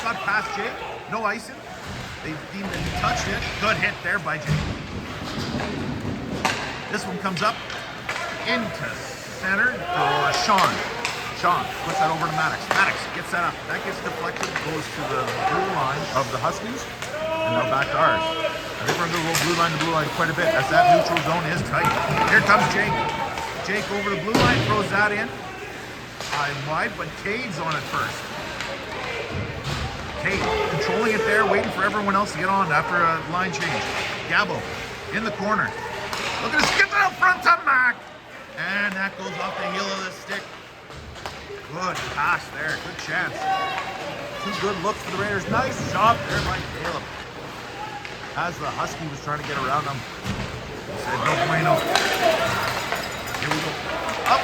got past Jake. No icing. They deemed that he touched it. Good hit there by Jake. This one comes up into center for Sean. Sean puts that over to Maddox. Maddox gets that up. That gets deflected, goes to the blue line of the Huskies, and now back to ours. I think we're going to go blue line to blue line quite a bit as that neutral zone is tight. Here comes Jake. Jake over the blue line, throws that in. High and wide, but Cade's on it first. Cade controlling it there, waiting for everyone else to get on after a line change. Gabo in the corner. Look at this, get that out front to Mac. And that goes off the heel of the stick. Good pass there, good chance. Two good looks for the Raiders. Nice job there by Caleb. As the Husky was trying to get around him, he said, no bueno. Here we go. Up.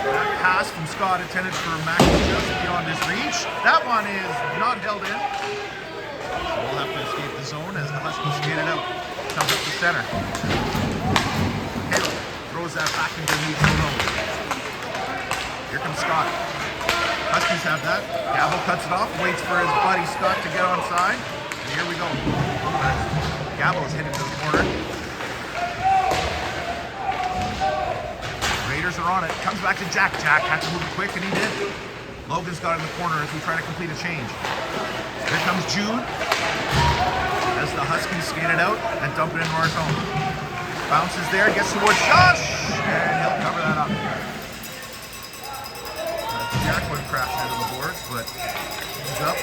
That pass from Scott intended for Mac just beyond his reach. That one is not held in. So we'll have to escape the zone as the Huskies skate it out. Comes up the center. Caleb throws that back into the neutral zone. Here comes Scott. Huskies have that. Gabo cuts it off, waits for his buddy Scott to get onside. And here we go. Gabo's hitting to the corner. Raiders are on it. Comes back to Jack. Jack had to move quick, and he did. Logan's got in the corner as we try to complete a change. Here comes Jude as the Huskies skate it out and dump it into our zone. Bounces there, gets towards Josh, and he'll cover that up. Jack went crashing into the boards, but he's up.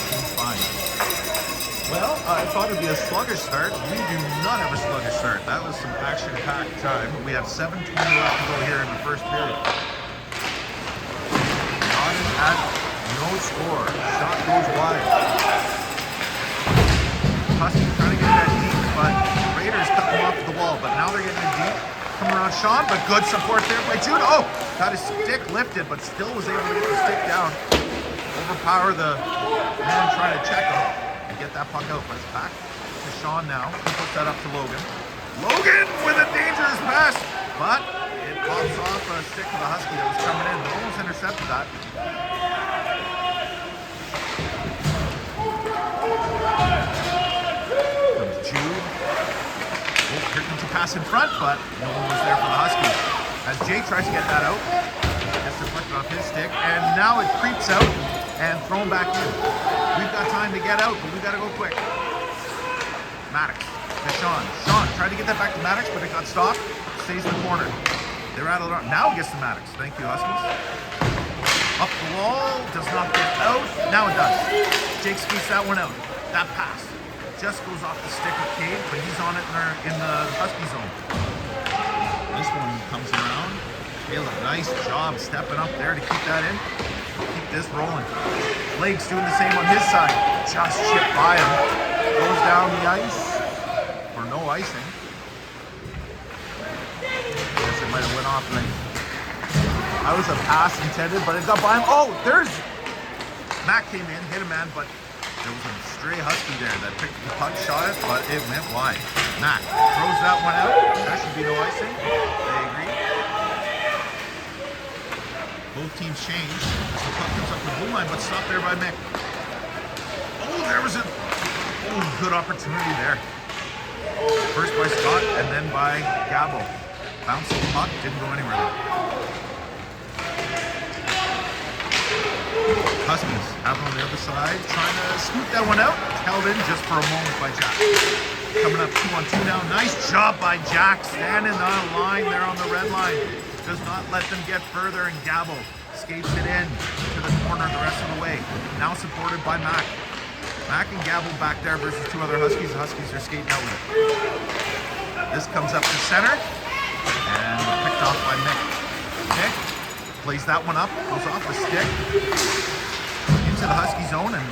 He's fine. Well, I thought it'd be a sluggish start. We do not have a sluggish start. That was some action-packed time. We have 7:20 left to go here in the first period. Nodding at no score. Shot goes wide. Huskies trying to get that deep, but Raiders cut them off the wall. But now they're getting it deep. Coming around Sean, but good support there by Jude. Oh, got his stick lifted, but still was able to get the stick down. Overpower the man trying to check him and get that puck out. But it's back to Sean now. He puts that up to Logan. Logan with a dangerous pass, but it pops off a stick of the Husky that was coming in. They almost intercepted that. Comes Jude. Here comes a pass in front, but no one was there for the Huskies. As Jake tries to get that out, gets deflected off his stick, and now it creeps out and thrown back in. We've got time to get out, but we got to go quick. Maddox to Sean. Sean tried to get that back to Maddox, but it got stopped. Stays in the corner. They're out of the now it gets to Maddox. Thank you, Huskies. Up the wall, does not get out. Now it does. Jake skates that one out. That pass just goes off the stick of Cade, but he's on it in the Husky zone. This one comes around. Caleb, nice job stepping up there to keep that in. Keep this rolling. Blake's doing the same on his side. Just chipped by him. Goes down the ice for no icing. Guess it might have went off like I was a pass intended, but it got by him. Oh, there's Mac came in, hit a man, but there was a stray Husky there that picked the puck, shot it, but it went wide. Mac throws that one out. There should be no icing. They agree. Both teams change as the puck comes up the blue line, but stopped there by Mick. Oh, there was a good opportunity there. First by Scott and then by Gabo. Bouncing the puck, didn't go anywhere there. Huskies have on the other side, trying to scoop that one out. Held in just for a moment by Jack. Coming up 2-on-2 now. Nice job by Jack, standing on a line there on the red line. Does not let them get further, and Gabo skates it in to the corner the rest of the way. Now supported by Mac. Mac and Gabo back there versus two other Huskies. The Huskies are skating out with it. This comes up to center, and picked off by Mick. Mick plays that one up, goes off the stick into the Husky zone, and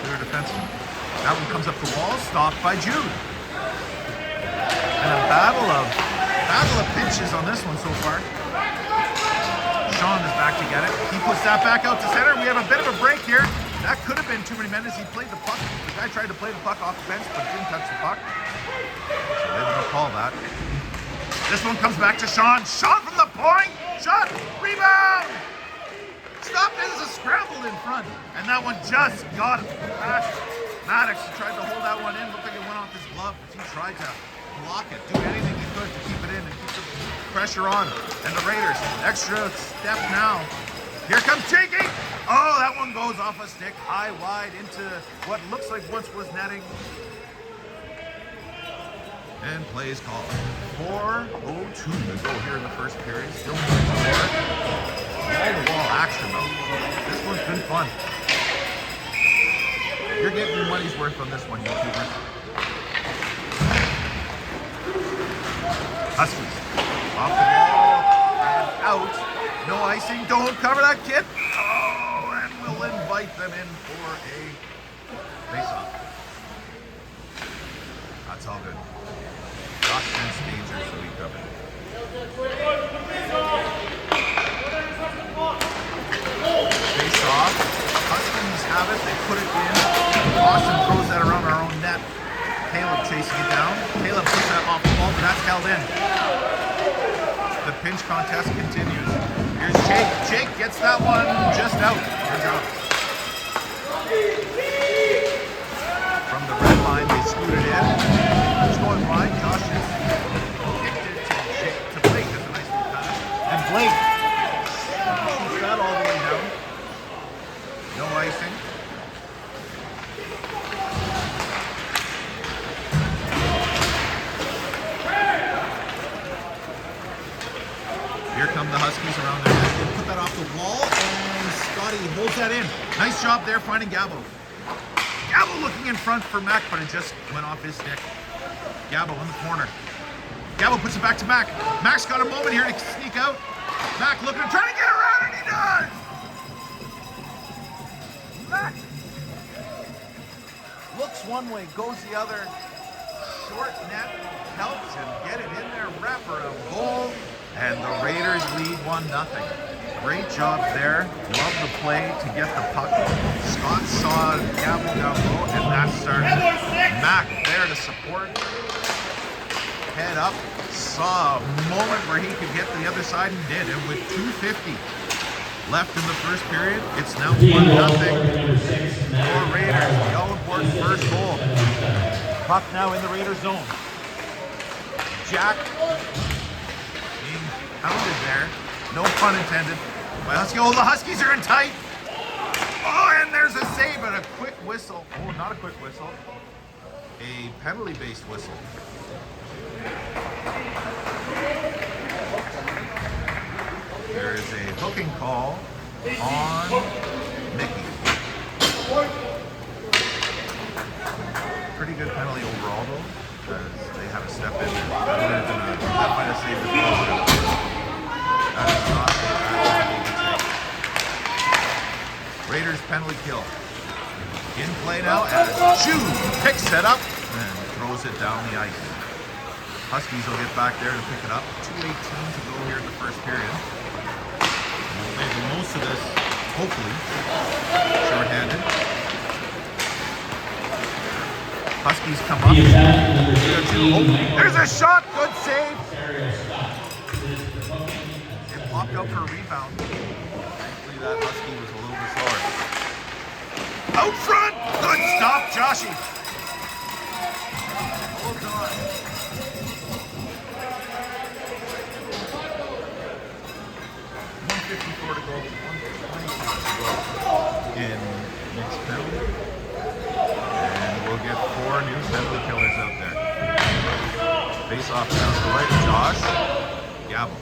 clear defenseman. That one comes up the wall, stopped by Jude. And a battle of pitches on this one so far. Sean is back to get it. He puts that back out to center. We have a bit of a break here. That could have been too many minutes. He played the puck. The guy tried to play the puck off the bench, but didn't touch the puck. So they don't call that. This one comes back to Sean. Sean from the point. Shot. Rebound. stop. There's a scramble in front. And that one just got past Maddox. He tried to hold that one in. Looked like it went off his glove, but he tried to block it. Do anything he could to keep it in and keep the pressure on. And the Raiders, extra step now. Here comes Jakey. Oh, that one goes off a stick, high, wide, into what looks like once was netting. And play is called. 4:02 to go here in the first period. Still moving forward. Wall-to-wall action, though. This one's been fun. You're getting your money's worth on this one, YouTubers. Huskies. Off the ball and out. No icing. Don't cover that kid. Oh, and we'll invite them in for a face-off. That's all good. Josh and Stagers will be covered. Face-off. Huskies have it. They put it in. Austin throws that around our own net. Caleb chasing it down. Caleb puts that off the ball, but that's held in. The pinch contest continues. Here's Jake. Jake gets that one just out. Good job. From the red line, they scoot it in. It's going wide. Josh has kicked it to Blake. That's a nice little pass. And Blake shoots that all the way down. No icing. Here come the Huskies around there. They put that off the wall, and Scotty holds that in. Nice job there finding Gabo. Gabo looking in front for Mac, but it just went off his stick. Gabo in the corner. Gabo puts it back to Mac. Mac's got a moment here to sneak out. Mac looking to try to get around, and he does! Mac looks one way, goes the other. Short net helps him get it in there. Wraparound goal. And the Raiders lead 1-0. Great job there. Love the play to get the puck. Scott saw Gabo down low, and that started. Mac there to support. Head up. Saw a moment where he could get to the other side and did. And with 2:50 left in the first period, it's now 1-0 for Raiders. The all-important first goal. Puck now in the Raiders zone. Jack pounded there. No pun intended. By Husky. Oh, the Huskies are in tight. Oh, and there's a save and a quick whistle. Oh, not a quick whistle. A penalty-based whistle. There is a hooking call on Mickey. Pretty good penalty overall, though, because they had a step in there. That might have saved the ball. That is not a bad penalty to take. Raiders penalty kill. In play now as Jude picks it up and throws it down the ice. Huskies will get back there to pick it up. 2:18 to go here in the first period. We'll make the most of this, hopefully. Short-handed. Huskies come up. There's a shot. Good save. It popped out for a rebound. Thankfully, that Husky was a little bit slower. Out front. Good stop, Joshy. Hold on. .154 to go. 1:24 to go in next penalty. And we'll get 4 new penalty killers out there. Face off down to the right. Josh. Gabo.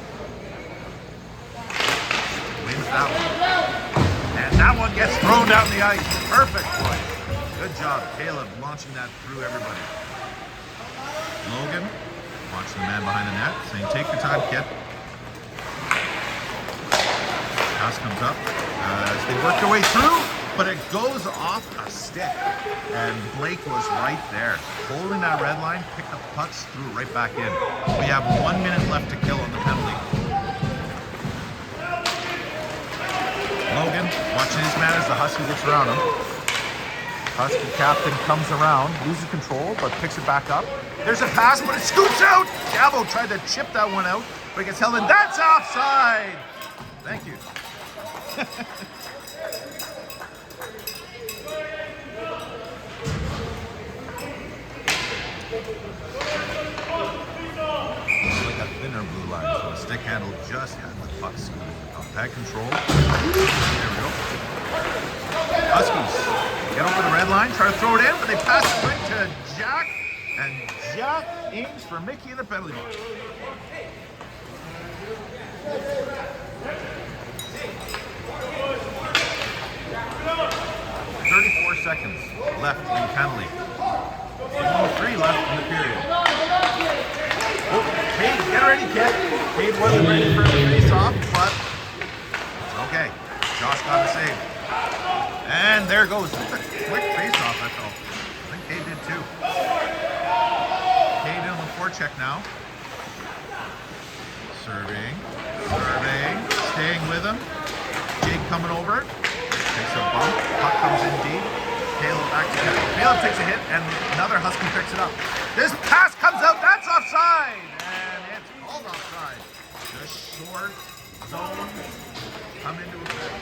Wins that one. And that one gets thrown down the ice. Perfect play. Good job, Caleb, launching that through everybody. Logan, watching the man behind the net, saying, take your time, kid. Pass comes up as they work their way through, but it goes off a stick. And Blake was right there, holding that red line, picked up pucks, threw it right back in. We have 1 minute left to kill on the penalty. Logan, watching his man as the Husky gets around him. Husky captain comes around, loses control, but picks it back up. There's a pass, but it scoops out! Gabo tried to chip that one out, but it gets held in. That's offside! Thank you. handle just had the puck scooted. Bad control. There we go. Huskies get over the red line, try to throw it in, but they pass it quick to Jack, and Jack aims for Mickey in the penalty box. 34 seconds left in the penalty. 3 left in the period. Oh, Cade, get ready, kid. Cade wasn't ready for the face-off, but it's okay. Josh got a save. And there goes. Quick face-off, that's all. I think Cade did too. Cade in the forecheck now. Serving, staying with him. Jake coming over. Takes a bump. Puck comes in deep. Caleb back to him. Caleb takes a hit, and another Husky picks it up. This pass comes out. That's offside, and it's called offside. The short zone come into effect.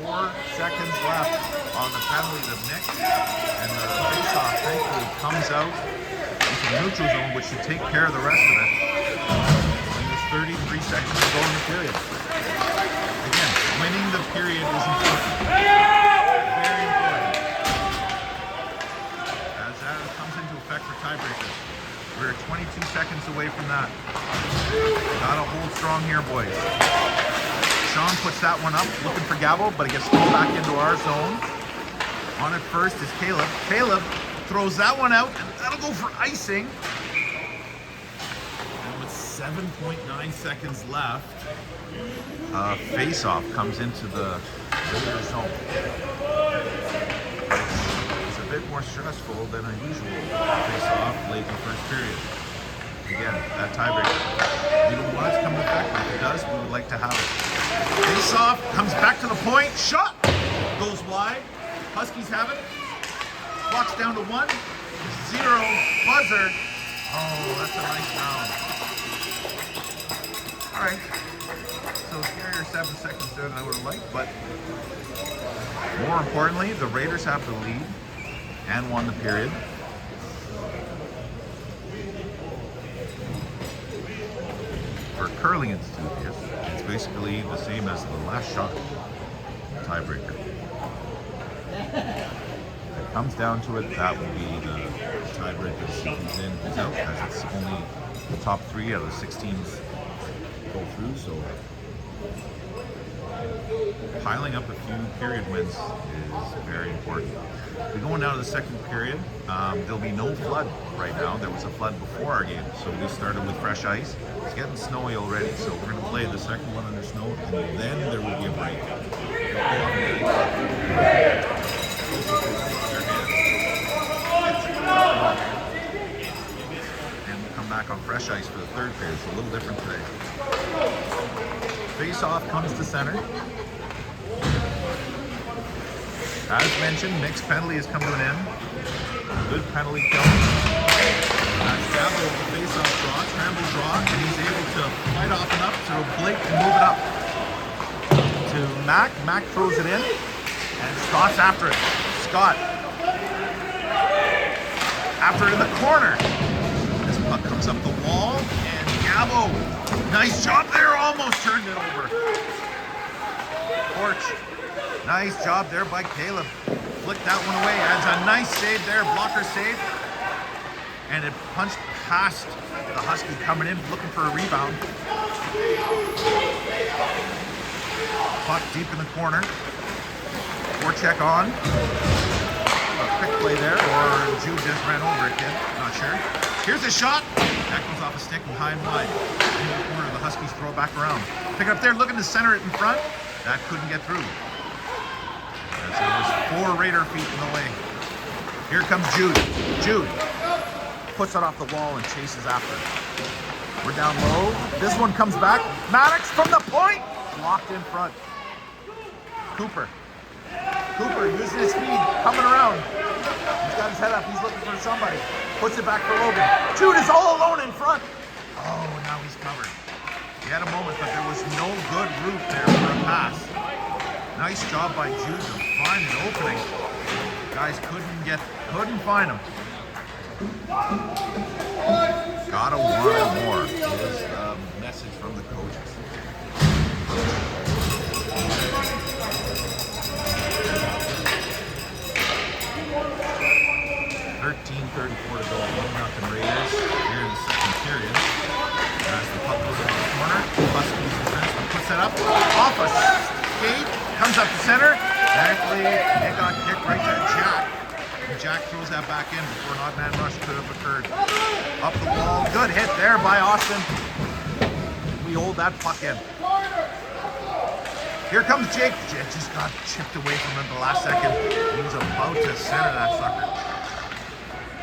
4 seconds left on the penalty to Nick, and the face-off thankfully comes out into the neutral zone, which should take care of the rest of it. And there's 33 seconds to go in the period. Again, winning the period is important. Very important. As that comes into effect for tiebreakers. We're 22 seconds away from that. Gotta hold strong here, boys. Sean puts that one up, looking for Gabo, but it gets thrown back into our zone. On it first is Caleb. Caleb throws that one out, and that'll go for icing. And with 7.9 seconds left, face-off comes into the zone. It's a bit more stressful than a usual face-off late in the first period. Again, that tiebreaker. We don't want it to come into effect, but if it does, we would like to have it. Face-off, comes back to the point, shot! Goes wide. Huskies have it. Clock's down to 1, 0, buzzer. Oh, that's a nice round. All right. So scarier 7 seconds there than I would have liked, but more importantly, the Raiders have the lead and won the period. For curling enthusiasts, it's basically the same as the last shot tiebreaker. If it comes down to it, that will be the tiebreaker. Who's in, who's out, as it's only the top 3 out of the 16s go through, so piling up a few period wins is very important. We're going down to the second period. There'll be no flood right now. There was a flood before our game, so we started with fresh ice. It's getting snowy already, so we're going to play the second one under snow, and then there will be a break. And we'll come back on fresh ice for the third period. It's a little different today. Face-off comes to center. As mentioned, Nick's penalty has come to an end. Good penalty kill. That's Gabo with the face-off draw, scramble draw, and he's able to fight off enough to Blake and move it up to Mac. Mac throws it in, and Scott's after it. Scott after it in the corner. This puck comes up the wall, and Gabo, nice job there, almost turned it over. Porch. Nice job there by Caleb. Flicked that one away. Adds a nice save there, blocker save. And it punched past the Husky coming in, looking for a rebound. Puck deep in the corner. Forecheck on. A quick play there, or Jude just ran over it, kid. Not sure. Here's a shot. That goes off a stick and high and wide. In the corner, the Huskies throw it back around. Pick it up there, looking to center it in front. That couldn't get through. So there's 4 Raider feet in the way. Here comes Jude. Jude puts it off the wall and chases after it. We're down low. This one comes back. Maddox from the point. Locked in front. Cooper using his speed, coming around. He's got his head up. He's looking for somebody. Puts it back for Logan. Jude is all alone in front. Oh, now he's covered. He had a moment, but there was no good route there for a pass. Nice job by Jude to find an opening. Guys couldn't find him. Gotta want more is the message from the coaches. 2:34 to go. 1-0 Raiders here in the second period. As the puck goes into the corner, Huskies defenseman puts that up off a skate, comes up to center. Thankfully, it got kicked right to Jack. And Jack throws that back in before an odd man rush could have occurred. Up the wall, good hit there by Austin. We hold that puck in. Here comes Jake. Jake just got chipped away from him at the last second. He was about to center that sucker.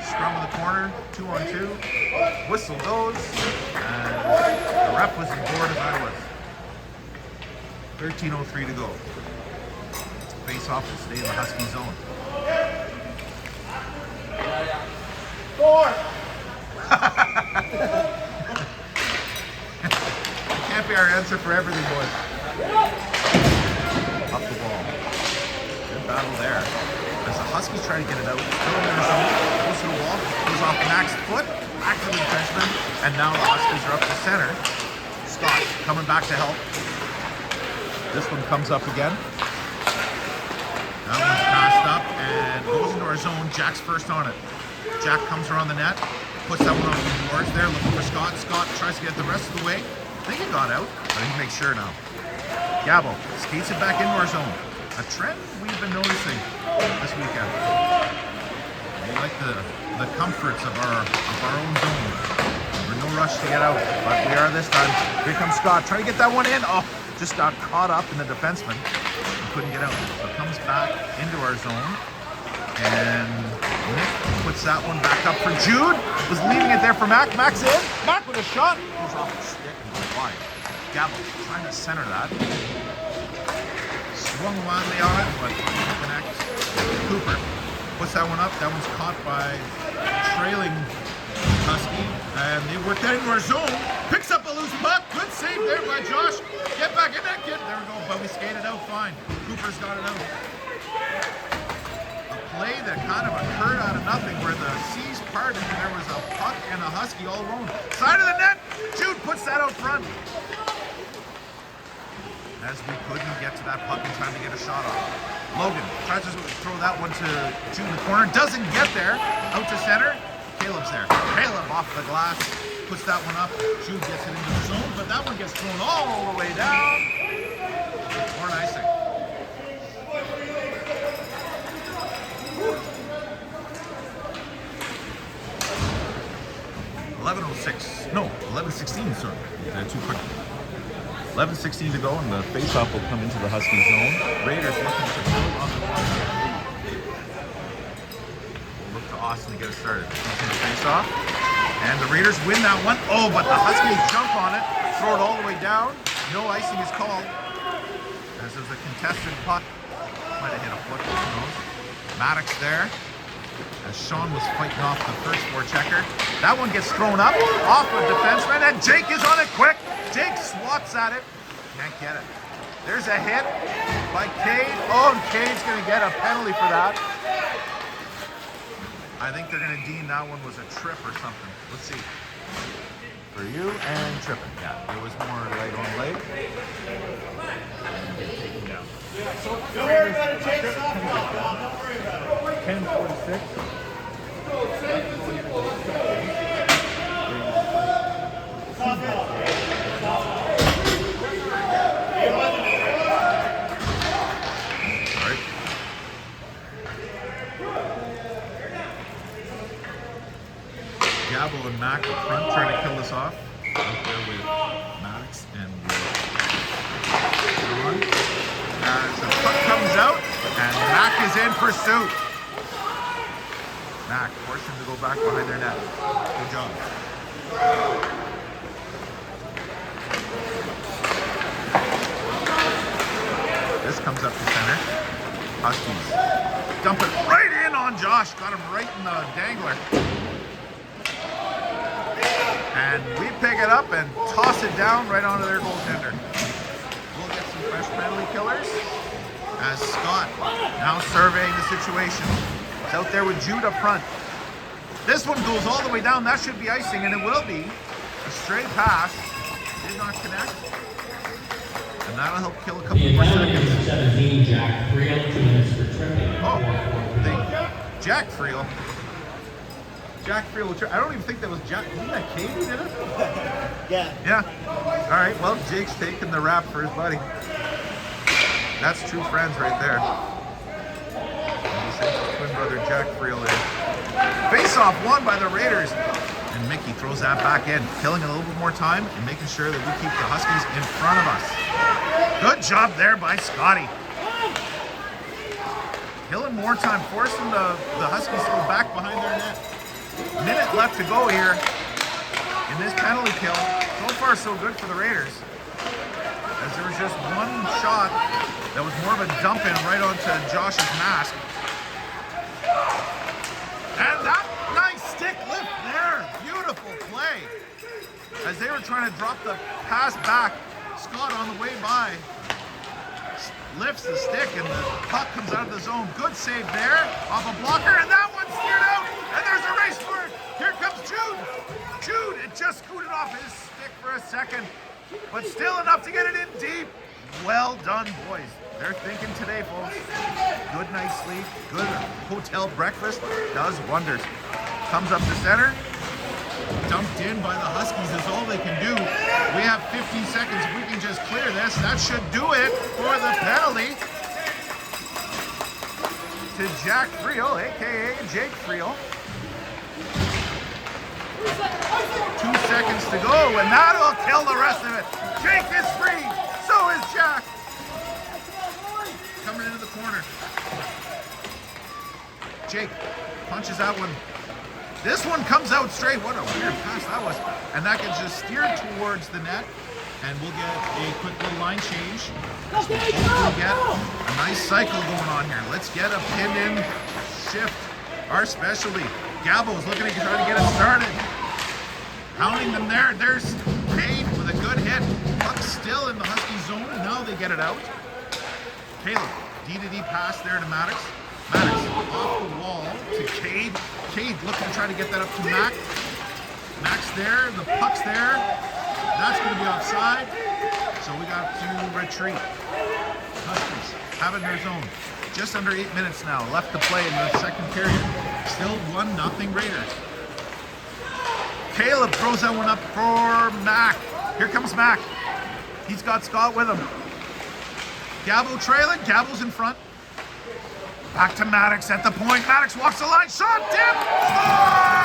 Scrum in the corner, 2-on-2. Whistle goes, and the ref was as bored as I was. 13:03 to go. Face-off will stay in the Husky zone. Can't be our answer for everything, boys. Up the ball. Good battle there. As the Huskies try to get it out, still in their zone, goes to the wall, goes off Mac's foot, back to the defenseman, and now the Huskies are up to center. Scott coming back to help. This one comes up again. That one's passed up and goes into our zone. Jack's first on it. Jack comes around the net, puts that one off the boards there, looking for Scott. Scott tries to get the rest of the way. I think he got out, but he makes sure now. Gabo skates it back into our zone. A trend we've been noticing this weekend. We like the comforts of our own zone. We're no rush to get out, but we are this time. Here comes Scott, trying to get that one in. Oh, just got caught up in the defenseman and couldn't get out. So it comes back into our zone, and Nick puts that one back up for Jude. Was leaving it there for Mac. Mac's in. Mac with a shot. Goes off the stick and goes wide. Gabo trying to center that. Swung wildly on it, but connects. Cooper puts that one up. That one's caught by trailing Husky, and they work that into our zone. Picks up a loose puck. Good save there by Josh. Get back in that kid. There we go, but we skated out fine. Cooper's got it out. A play that kind of occurred out of nothing, where the seas parted and there was a puck and a Husky all alone. Side of the net. Jude puts that out front. As we couldn't get to that puck in time to get a shot off. Logan tries to throw that one to Jude in the corner. Doesn't get there. Out to center. Caleb's there. Caleb off the glass. Puts that one up. Jude gets it into the zone, but that one gets thrown all the way down. More icing. $11:16, sorry. Too quick. 11:16 to go, and the face-off will come into the Husky zone. Raiders looking to build on the lead. We'll look to Austin to get it started. He's in the face-off, and the Raiders win that one. Oh, but the Huskies jump on it, throw it all the way down. No icing is called. As there's a contested puck. Might have hit a foot, who knows. Maddox there. As Sean was fighting off the first forechecker. That one gets thrown up off a defenseman, and Jake is on it quick. Jake swats at it. Can't get it. There's a hit by Cade. Oh, and Cade's going to get a penalty for that. I think they're going to deem that one was a trip or something. Let's see. For you and tripping. Yeah, it was more light on leg. Taken down. Don't worry about it, Jake. Stop. Don't worry about it. 10:46. Gabo and Mac up front trying to kill this off. Out there with Maddox and Sean. As the puck comes out, and Mac is in pursuit. Mac forced him to go back behind their net. Good job. This comes up to center. Huskies dump it right in on Josh. Got him right in the dangler. And we pick it up and toss it down right onto their goaltender. We'll get some fresh penalty killers as Scott now surveying the situation. He's out there with Jude up front. This one goes all the way down. That should be icing, and it will be. A straight pass. Did not connect. And that'll help kill a couple more seconds. 17, Jack Friel, 2 minutes for tripping. Oh, Jack Friel. Jack Friel. I don't even think that was Jack. Wasn't that Katie who did it? Yeah. Yeah. All right. Well, Jake's taking the rap for his buddy. That's true friends right there. And he sends his twin brother Jack Friel in. Face-off won by the Raiders. And Mickey throws that back in, killing a little bit more time and making sure that we keep the Huskies in front of us. Good job there by Scotty. Killing more time, forcing the Huskies to go back behind their net. Minute left to go here in this penalty kill. So far, so good for the Raiders. As there was just one shot that was more of a dump in right onto Josh's mask. And that nice stick lift there. Beautiful play. As they were trying to drop the pass back, Scott on the way by lifts the stick and the puck comes out of the zone. Good save there off a blocker, and that one steered out, and there's a race for it. Here comes Jude. Jude, it just scooted off his stick for a second, but still enough to get it in deep. Well done, boys. They're thinking today, folks. Good night's sleep, good hotel breakfast does wonders. Comes up to center. Dumped in by the Huskies is all they can do. We have 15 seconds. If we can just clear this, that should do it for the penalty. To Jack Friel, a.k.a. Jake Friel. 2 seconds to go, and that'll kill the rest of it. Jake is free. So is Jack. Coming into the corner. Jake punches that one. This one comes out straight. What a weird pass that was. And that gets just steered towards the net. And we'll get a quick little line change. We'll get a nice cycle going on here. Let's get a pinned in shift. Our specialty. Gabo's looking to try to get it started. Pounding them there. There's Cade with a good hit. Puck still in the Husky zone. Now they get it out. Caleb, D-to-D pass there to Maddox. Maddox off the wall to Cade. Cade looking to try to get that up to Mac. Mac's there, the puck's there. That's going to be offside. So we got to retreat. Huskies have it in their zone. Just under 8 minutes now left to play in the second period. Still 1-0 Raiders. Caleb throws that one up for Mac. Here comes Mac. He's got Scott with him. Gabo trailing. Gabo's in front. Back to Maddox at the point. Maddox walks the line. Shot, tip, scored!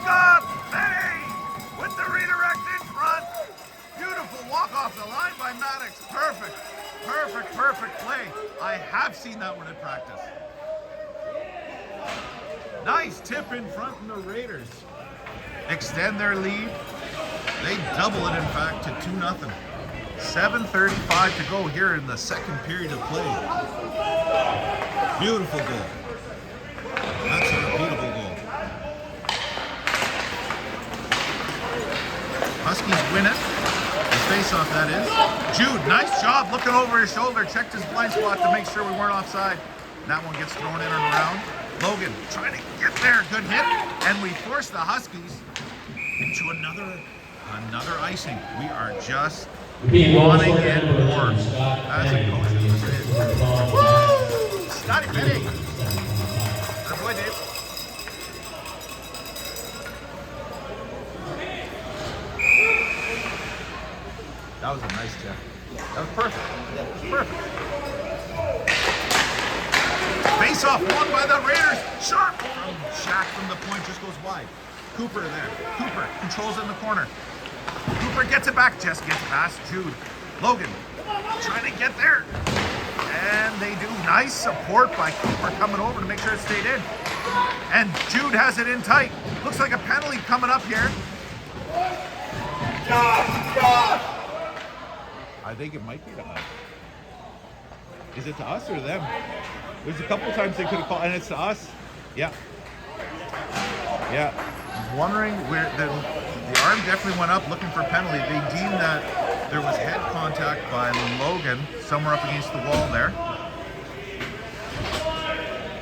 Scott Benny with the redirect in front. Beautiful walk off the line by Maddox. Perfect, perfect, perfect play. I have seen that one in practice. Nice tip in front from the Raiders. Extend their lead. They double it, in fact, to 2-0. 7:35 to go here in the second period of play. Beautiful goal. That's a beautiful goal. Huskies win it. The face-off, that is. Jude, nice job looking over his shoulder. Checked his blind spot to make sure we weren't offside. That one gets thrown in and around. Logan trying to get there. Good hit. And we force the Huskies into another icing. We are just wanting it more. As a coach, this is. Woo! Scotty Benny. Good boy, Dave. That was a nice check. That was perfect. That was perfect. Face off won by the Raiders. Sharp from Shaq from the point, just goes wide. Cooper there. Cooper controls in the corner. Cooper gets it back. Jess gets past Jude. Logan trying to get there. And they do. Nice support by Cooper coming over to make sure it stayed in. And Jude has it in tight. Looks like a penalty coming up here. I think it might be to us. Is it to us or them? There's a couple times they could have called, and it's to us. Yeah. Yeah. I was wondering where the arm definitely went up looking for a penalty. They deemed that there was head contact by Logan somewhere up against the wall there.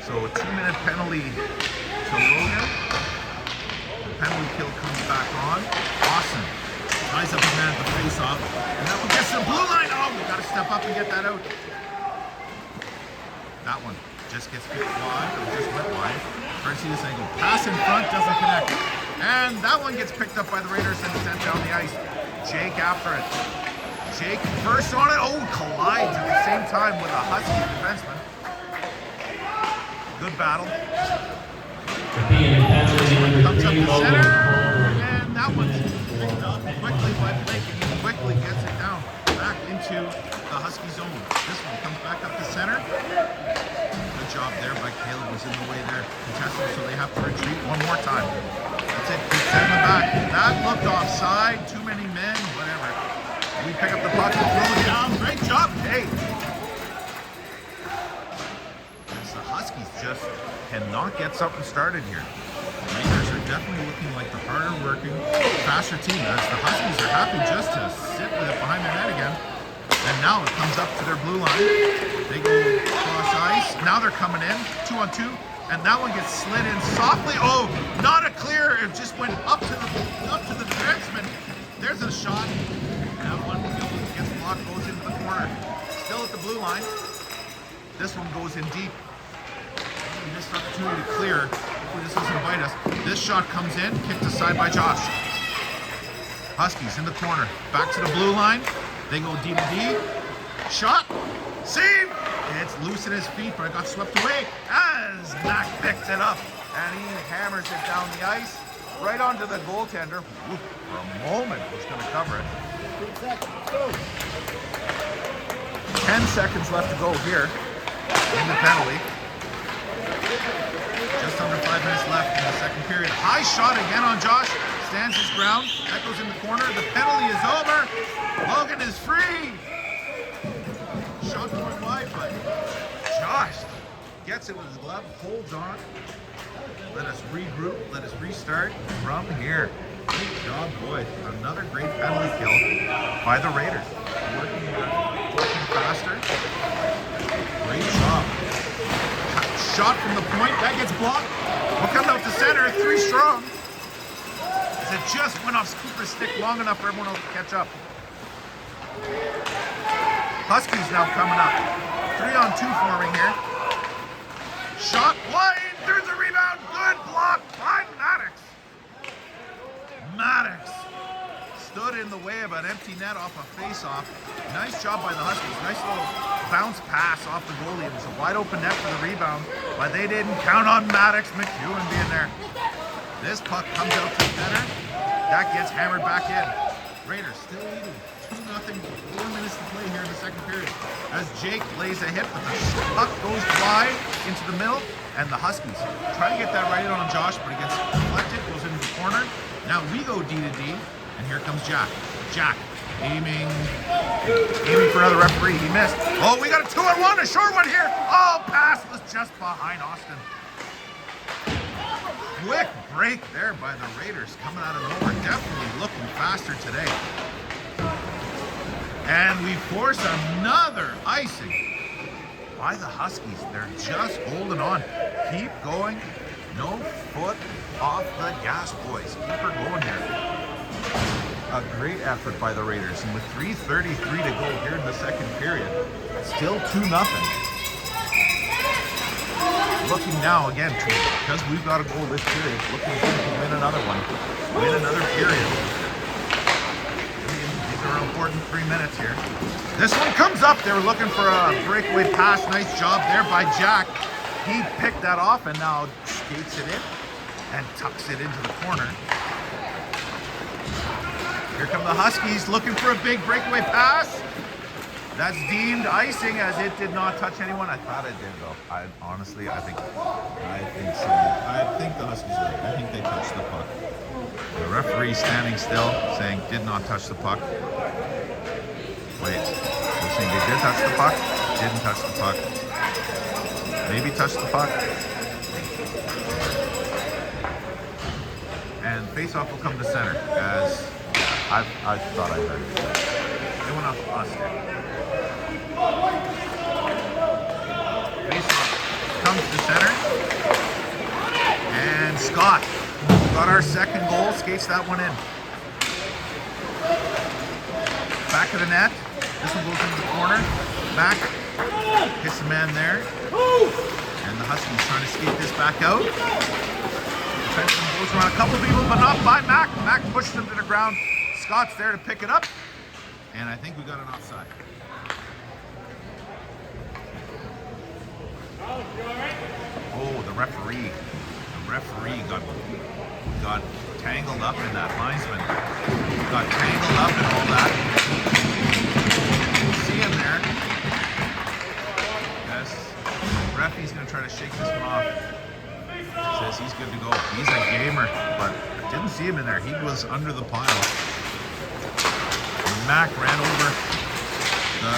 So a 2-minute penalty to Logan. The penalty kill comes back on. Awesome. Ties up his man at the face-off. And that one gets to the blue line. Oh, we got to step up and get that out. That one. Just gets hit wide, or just went wide. Tries to see this angle. Pass in front, doesn't connect. And that one gets picked up by the Raiders and sent down the ice. Jake after it. Jake first on it. Oh, collides at the same time with a Husky defenseman. Good battle. Comes up the center, and that one's picked up quickly by Blake, and he quickly gets it down back into the Husky zone. This one comes back up the center. Good job there by Caleb, was in the way there, contested, so they have to retreat one more time. That's it, keep sending it back. That looked offside, too many men, whatever. We pick up the puck and throw it down. Great job, Kate. The Huskies just cannot get something started here. The Raiders are definitely looking like the harder working, faster team, as the Huskies are happy just to sit with it behind their net again. And now it comes up to their blue line. They go across ice. Now they're coming in, 2-on-2, and that one gets slid in softly. Oh, not a clear. It just went up to the defenseman. There's a shot. That one gets blocked, goes into the corner. Still at the blue line. This one goes in deep. Missed opportunity to clear. Hopefully this doesn't bite us. This shot comes in, kicked aside by Josh. Huskies in the corner. Back to the blue line. They go D to D. Shot. Save. It's loose at his feet, but it got swept away as Mac picks it up. And he hammers it down the ice. Right onto the goaltender. Whoop, for a moment was going to cover it. 10 seconds left to go here in the penalty. Just under 5 minutes left in the second period. High shot again on Josh. Stands his ground. That goes in the corner. The penalty is over. Logan is free. Shot going wide, but Josh gets it with his glove, holds on. Let us regroup. Let us restart from here. Great job, boys. Another great penalty kill by the Raiders. Working faster. Great job. Shot from the point, that gets blocked. We'll come out to center, 3 strong. As it just went off Cooper's stick long enough for everyone else to catch up. Huskies now coming up. 3-on-2 forming here. Shot wide, there's a rebound. Good block by Maddox. Maddox stood in the way of an empty net off a face-off. Nice job by the Huskies. Nice little bounce pass off the goalie. It was a wide open net for the rebound, but they didn't count on Maddox McEwen being there. This puck comes out to center. That gets hammered back in. Raiders still leading 2-0. 4 minutes to play here in the second period. As Jake lays a hit, but the puck goes wide into the middle, and the Huskies try to get that right in on Josh, but it gets deflected, goes into the corner. Now we go D to D. And here comes Jack. Jack aiming for another referee. He missed. Oh, we got a 2-on-1, a short one here. Oh, pass was just behind Austin. Quick break there by the Raiders coming out of nowhere. Definitely looking faster today. And we force another icing by the Huskies. They're just holding on. Keep going. No foot off the gas, boys. Keep her going here. A great effort by the Raiders, and with 3:33 to go here in the second period, still 2-0. Looking now again, because we've got a goal this period, looking to win another one, win another period. These are important 3 minutes here. This one comes up. They were looking for a breakaway pass. Nice job there by Jack. He picked that off and now skates it in and tucks it into the corner. Here come the Huskies looking for a big breakaway pass. That's deemed icing as it did not touch anyone. I thought it did though. I think so. I think the Huskies did. I think they touched the puck. The referee standing still saying did not touch the puck. Wait, they're saying they did touch the puck? Didn't touch the puck. Maybe touched the puck. And face-off will come to center as I thought I heard it. They went off us here. Face-off comes to center. And Scott got our second goal, skates that one in. Back of the net. This one goes into the corner. Back. Hits the man there. And the Huskies trying to skate this back out. Defenseman goes around a couple people, but not by Mac. Mac pushes him to the ground. Scott's there to pick it up. And I think we got an offside. Oh, the referee. The referee got tangled up in that linesman. Got tangled up in all that. See him there. Yes. Referee's gonna try to shake this one off. Says he's good to go. He's a gamer, but I didn't see him in there. He was under the pile. And Mac ran over the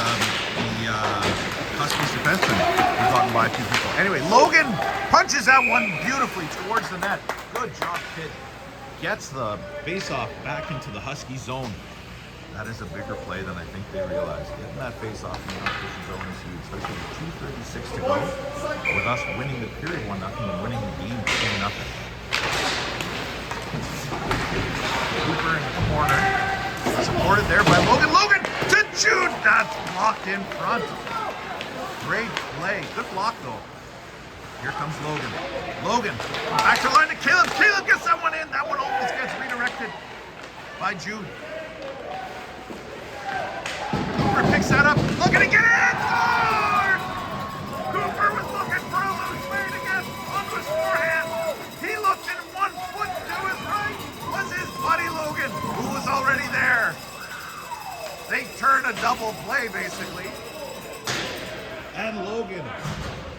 Huskies defenseman. He got by a few people. Anyway, Logan punches that one beautifully towards the net. Good job, kid. Gets the face-off back into the Husky zone. That is a bigger play than I think they realized. Getting that face-off in the opposition zone is huge, especially with 2:36 to go. With us winning the period 1-0 and winning the game 2-0. Cooper in the corner. Supported there by Logan. Logan to Jude. That's blocked in front. Great play. Good block though. Here comes Logan. Logan back to the line to Caleb. Caleb gets that one in. That one almost gets redirected by Jude. Cooper picks that up. Looking to get it. Scored! Cooper was looking for a loose way to get onto his forehand. He looked in 1 foot to his right. Was his buddy Logan, who was already there. They turn a double play basically. And Logan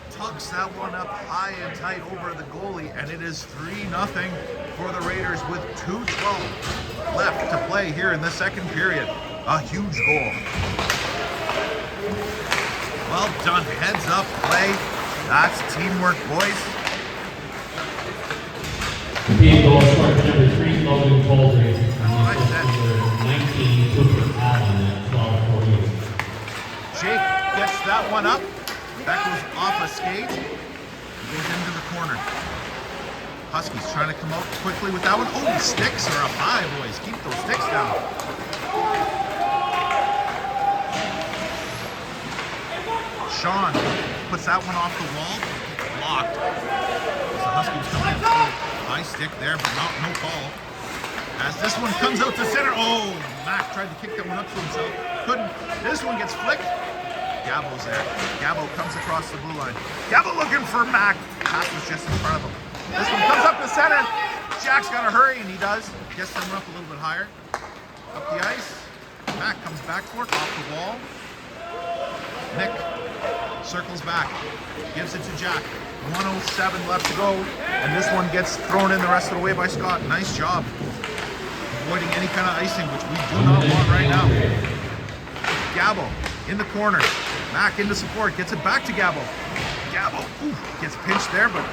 tucks that one up high and tight over the goalie, and it is 3-0 for the Raiders with 2:12 left to play here in the second period. A huge goal. Well done, heads up play. That's teamwork, boys. Being goal scorer number 3, Logan Poultry. Nice set. 19, Cooper Allen at 12:48. Jake gets that one up. That goes off a skate. Goes into the corner. Huskies trying to come out quickly with that one. Oh, the sticks are up high, boys. Keep those sticks down. Sean puts that one off the wall. Blocked. The Huskies coming in through. High stick there, but no call. As this one comes out to center. Oh, Mac tried to kick that one up to himself. Couldn't. This one gets flicked. Gabo's there. Gabo comes across the blue line. Gabo looking for Mac. Pass was just in front of him. This one comes up the center. Jack's got to hurry, and he does. Gets them up a little bit higher. Up the ice. Mac comes back for it, off the wall. Nick circles back. Gives it to Jack. 1:07 left to go. And this one gets thrown in the rest of the way by Scott. Nice job. Avoiding any kind of icing, which we do not want right now. Gabo in the corner. Mac into support. Gets it back to Gabo. Gabo gets pinched there, but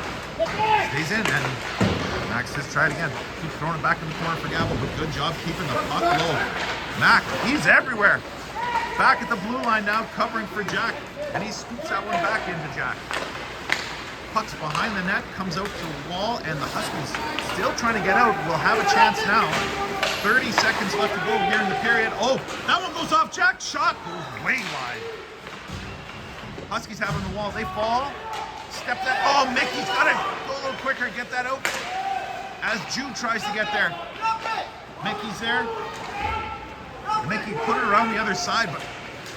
stays in. And Mac says try it again. Keep throwing it back in the corner for Gabo, but good job keeping the puck low. Mac, he's everywhere. Back at the blue line now, covering for Jack. And he scoops that one back into Jack. Puck's behind the net, comes out to the wall, and the Huskies still trying to get out. Will have a chance now. 30 seconds left to go here in the period. Oh, that one goes off. Jack's shot goes way wide. Huskies have on the wall. They fall. Step that. Oh, Mickey's got to go a little quicker. Get that out. As Jude tries to get there. Mickey's there. Mickey put it around the other side, but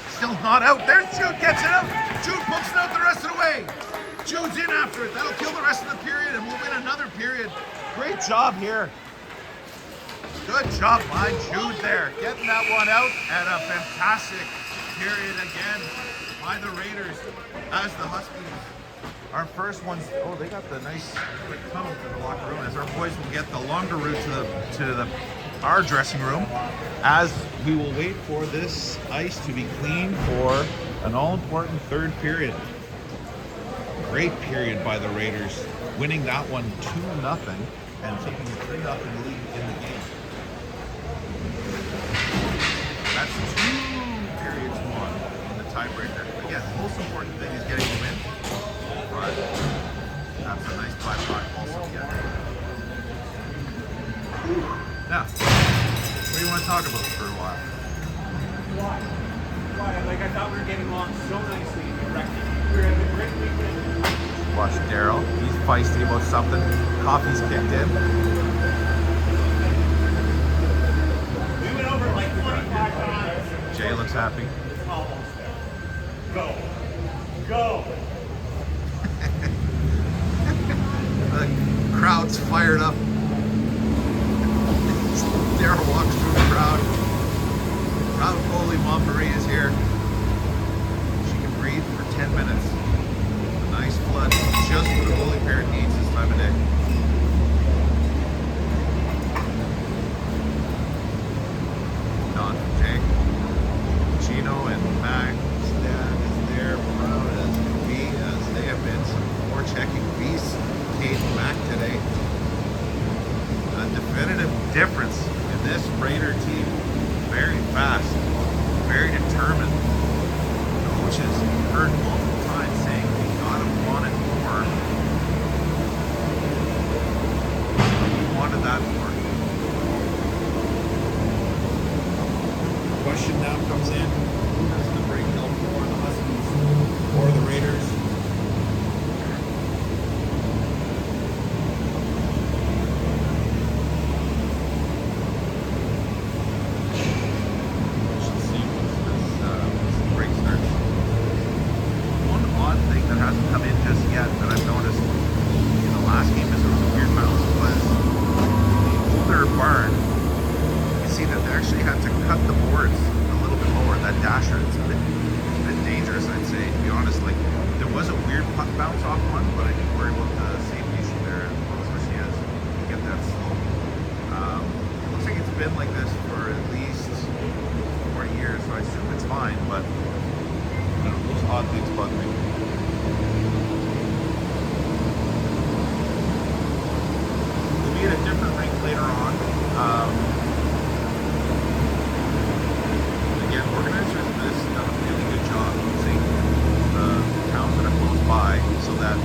still not out. There's Jude. Gets it out. Jude pumps it out the rest of the way. Jude's in after it. That'll kill the rest of the period, and we'll win another period. Great job here. Good job by Jude there. Getting that one out, and a fantastic period again by the Raiders as the Huskies. Our first ones, oh, they got the nice quick tunnel to the locker room, as our boys will get the longer route to our dressing room, as we will wait for this ice to be cleaned for an all-important third period. Great period by the Raiders, winning that one 2-0 and taking a 3-0 lead in the game. That's 2 periods won in the tiebreaker. Again, the most important thing is getting the win, but that's a nice byproduct also to get. Now, what do you want to talk about for a while? Why? Like, I thought we were getting along so nicely in the record. We were having a great weekend. Watch Daryl. He's feisty about something. Coffee's kicked in. We went over it like 25 times. Jay looks happy. Almost there. Go. Go. The crowd's fired up. Daryl walks through the crowd. Proud goalie Mom Marie is here. She can breathe for 10 minutes. A nice flood, just what a goalie parent needs this time of day. Don, Jake, Chino, and Mac's dad is there, proud as can be, as they have been forechecking Beast, Kate, and Mac today. A definitive difference in this Raider team. Very fast, very determined. The coaches heard multiple times saying we gotta want it more. We wanted that more. The question now comes in: who does the break help for, the Huskies or the Raiders? Hasn't come in just yet that I've noticed in the last game is there was a weird bounce was the older barn. You see that they actually had to cut the boards a little bit lower. That dasher is a bit dangerous, I'd say, to be honest. Like there was a weird puck bounce off one, but I didn't worry about the safety issue there, especially as you get that slope. It looks like it's been like this for at least 4 years, so I assume it's fine, but you know, those odd things bug me. Be at a different rink later on. Again, organizers of this have done a really good job using the towns that are close by so that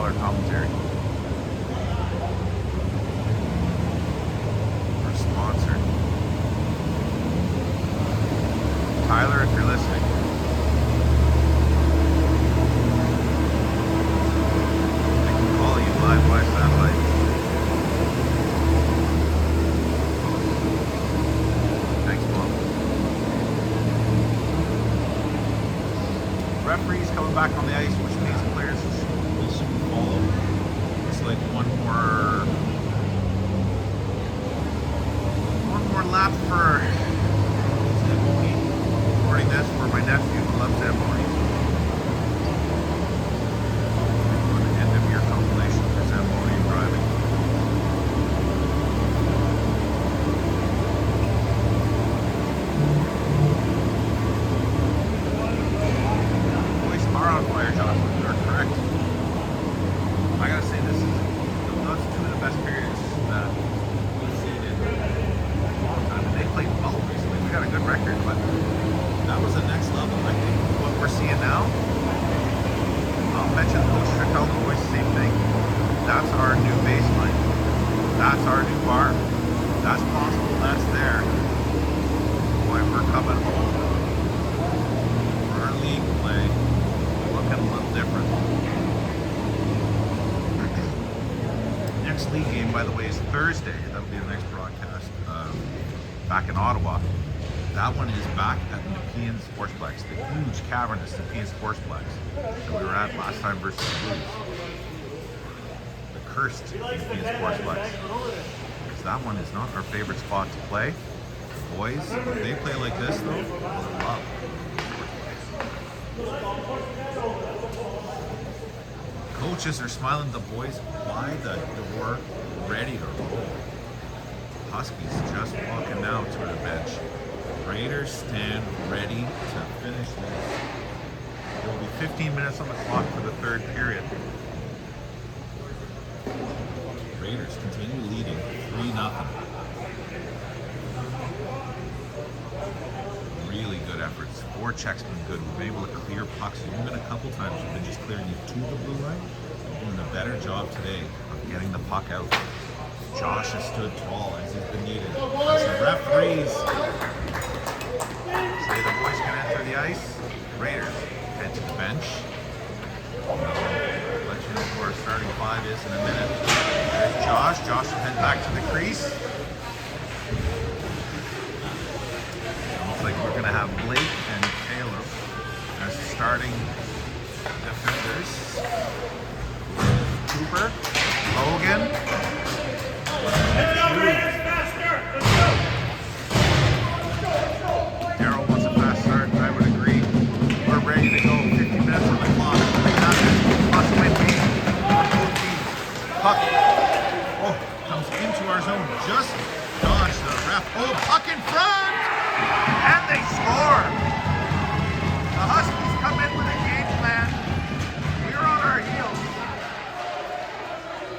color commentary. We're sponsored. Tyler, if you're listening. I can call you live by satellite. Thanks, Mom. Referees coming back on the ice, which means the players will soon follow. It's like one more lap for Zamboni. Recording this for my nephew who loves Zamboni. On the end of year compilation for Zamboni driving. Boys are on fire, Josh. You're correct. I gotta say, those two of the best periods that we've seen in a long time. And they played well recently. We got a good record, but that was the next level. I think what we're seeing now, I'll mention the coaches are telling the boys the same thing. That's our new baseline. That's our new bar. That's possible. That's there. Boy, we're coming home. For our league play, looking a little different. Next league game, by the way, is Thursday. That'll be the next broadcast back in Ottawa. That one is back at the Nepean Sportsplex, the huge cavernous Nepean Sportsplex that we were at last time versus the Blues. The cursed Nepean Sportsplex. So that one is not our favorite spot to play. Boys, if they play like this though, they'll love Sportsplex. Coaches are smiling the boys by the door, ready to roll. Huskies just walking now to the bench. Raiders stand ready to finish this. There will be 15 minutes on the clock for the third period. Raiders continue leading 3-0. Really good efforts. Forecheck's been good. We've been able to clear pucks. We've been a couple times we've been just clearing it to the blue line. We're doing a better job today of getting the puck out. Josh has stood tall as he's been needed. As the referees say the boys can enter the ice, Raiders head to the bench. I'll let you know who our starting five is in a minute. There's Josh. Josh will head back to the crease. Looks like we're going to have Blake and Taylor as starting defenders. Cooper, Logan, Daryl wants a fast start, I would agree. We're ready to go. 50 minutes on the clock. Must win game for both teams. Puck. Oh, comes into our zone. Just dodge the ref. Oh, puck in front! And they score! The Huskies come in with a game plan. We're on our heels.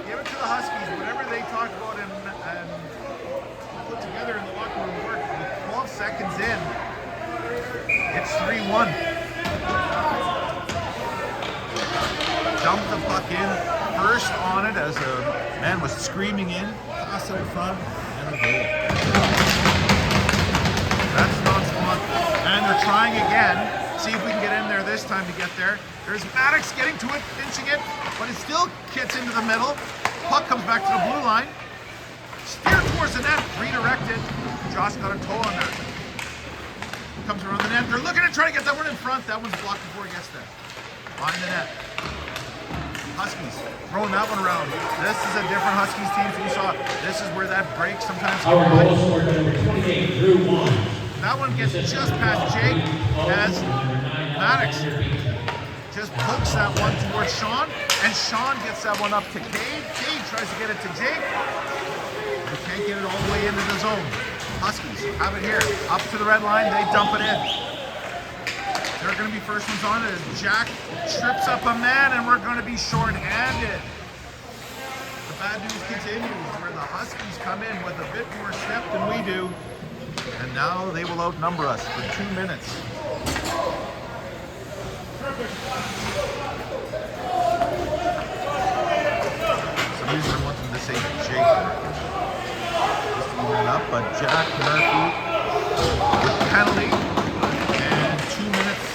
Give it to the Huskies. Whatever they talk about and put together in the locker room work. With 12 seconds in, it's 3-1. Dump the puck in, first on it as a man was screaming in, pass it in front, and a goal. That's nonchalant. And they're trying again. See if we can get in there this time to get there. There's Maddox getting to it, pinching it, but it still gets into the middle. Puck comes back to the blue line. Steer towards the net, redirected. Josh got a toe on that. Comes around the net. They're looking to try to get that one in front. That one's blocked before he gets there. Behind the net. Huskies throwing that one around. This is a different Huskies team. So we saw this is where that break sometimes. Our goal scorer number 28, Drew Wong. That one gets just past Jake as Maddox just pokes that one towards Sean, and Sean gets that one up to Cade. Cade tries to get it to Jake. He can't get it all the way into the zone. Huskies have it here. Up to the red line, they dump it in. They're going to be first ones on it as Jack trips up a man, and we're going to be short-handed. The bad news continues, where the Huskies come in with a bit more step than we do, and now they will outnumber us for 2 minutes. Jack Murphy with penalty and 2 minutes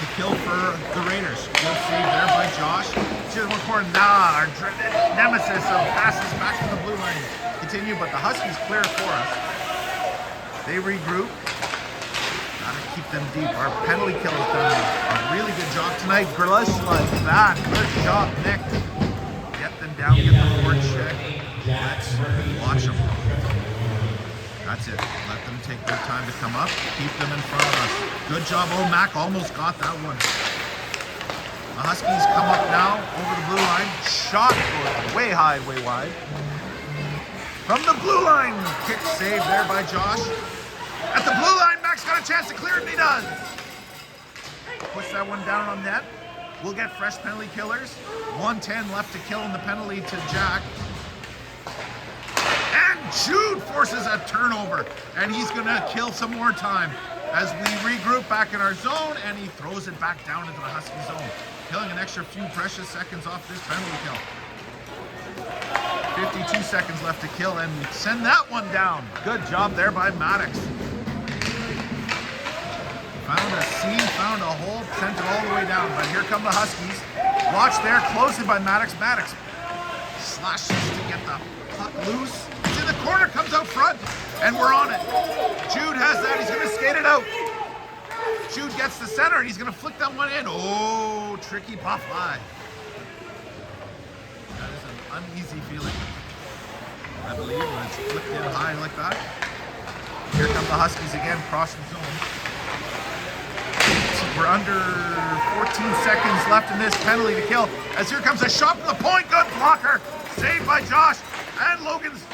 to kill for the Raiders. Good save there by Josh. Just one corner. Our dreaded nemesis of passes back to the blue line continue, but the Huskies clear for us. They regroup. Gotta keep them deep. Our penalty kill has done a really good job tonight. Grillis like that. Good job, Nick. Get them down, get the board check. Let's watch them. That's it. Let them take their time to come up. Keep them in front of us. Good job. Oh, Mac almost got that one. The Huskies come up now over the blue line. Shot goes way high, way wide. From the blue line. Kick save there by Josh. At the blue line, Mac's got a chance to clear it, and he does. Push that one down on net. We'll get fresh penalty killers. 1:10 left to kill in the penalty to Jack. And Jude forces a turnover, and he's going to kill some more time as we regroup back in our zone, and he throws it back down into the Husky zone, killing an extra few precious seconds off this penalty kill. 52 seconds left to kill, and we send that one down. Good job there by Maddox. Found a seam, found a hole, sent it all the way down, but here come the Huskies. Watch there, closing by Maddox. Maddox slashes to get the puck loose. It's in the corner, comes out front, and we're on it. Jude has that, he's gonna skate it out. Jude gets the center, and he's gonna flick that one in. Oh, tricky puff line. That is an uneasy feeling, I believe, when it's flicked in high like that. Here come the Huskies again, cross the zone. We're under 14 seconds left in this penalty to kill, as here comes a shot from the point. Good blocker, saved by Josh, and Logan's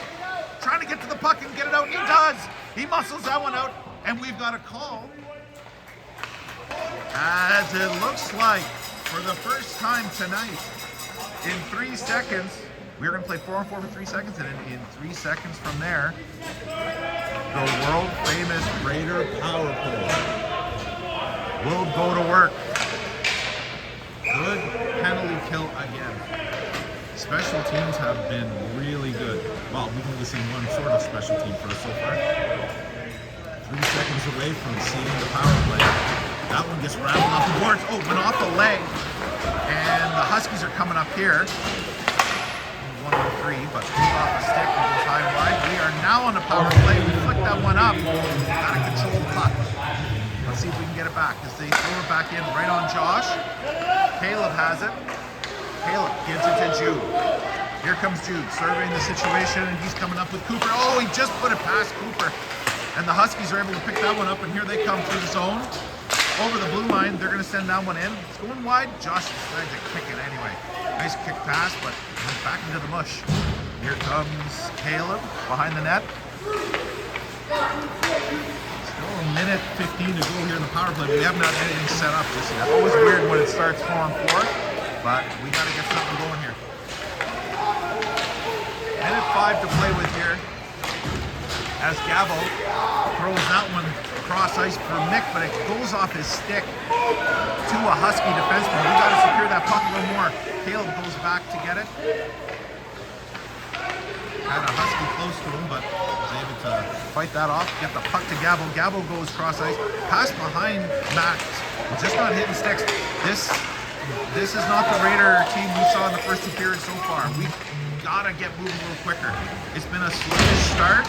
trying to get to the puck and get it out, and he does. He muscles that one out, and we've got a call. As it looks like, for the first time tonight, in 3 seconds, we're going to play 4-on-4 for 3 seconds, and in 3 seconds from there, the world famous Raider power play will go to work. Good penalty kill again. Special teams have been really good. Well, we've only seen one sort of special team for us so far. 3 seconds away from seeing the power play. That one gets rattled off the boards. Oh, went off the leg. And the Huskies are coming up here. 1-on-3, but pulled off a stick and goes high and wide. We are now on the power play. We flick that one up. Gotta control the puck. Let's see if we can get it back, as they throw it back in right on Josh. Caleb has it. Caleb gives it to Jude. Here comes Jude, surveying the situation, and he's coming up with Cooper. Oh, he just put it past Cooper. And the Huskies are able to pick that one up, and here they come through the zone. Over the blue line, they're going to send that one in. It's going wide. Josh decided to kick it anyway. Nice kick pass, but went back into the mush. Here comes Caleb behind the net. Still a minute 15 to go here in the power play. We haven't got anything set up just yet. Always weird when it starts 4-on-4, but we got to get something going here. Minute 5 to play with here, as Gabo throws that one across ice for Mick, but it goes off his stick to a Husky defenseman. We got to secure that puck a little more. Caleb goes back to get it. Had a Husky close to him, but was able to fight that off, get the puck to Gabo. Gabo goes cross ice, pass behind Max. We're just not hitting sticks. This is not the Raider team we saw in the first 2 periods so far. We gotta get moving a little quicker. It's been a sluggish start.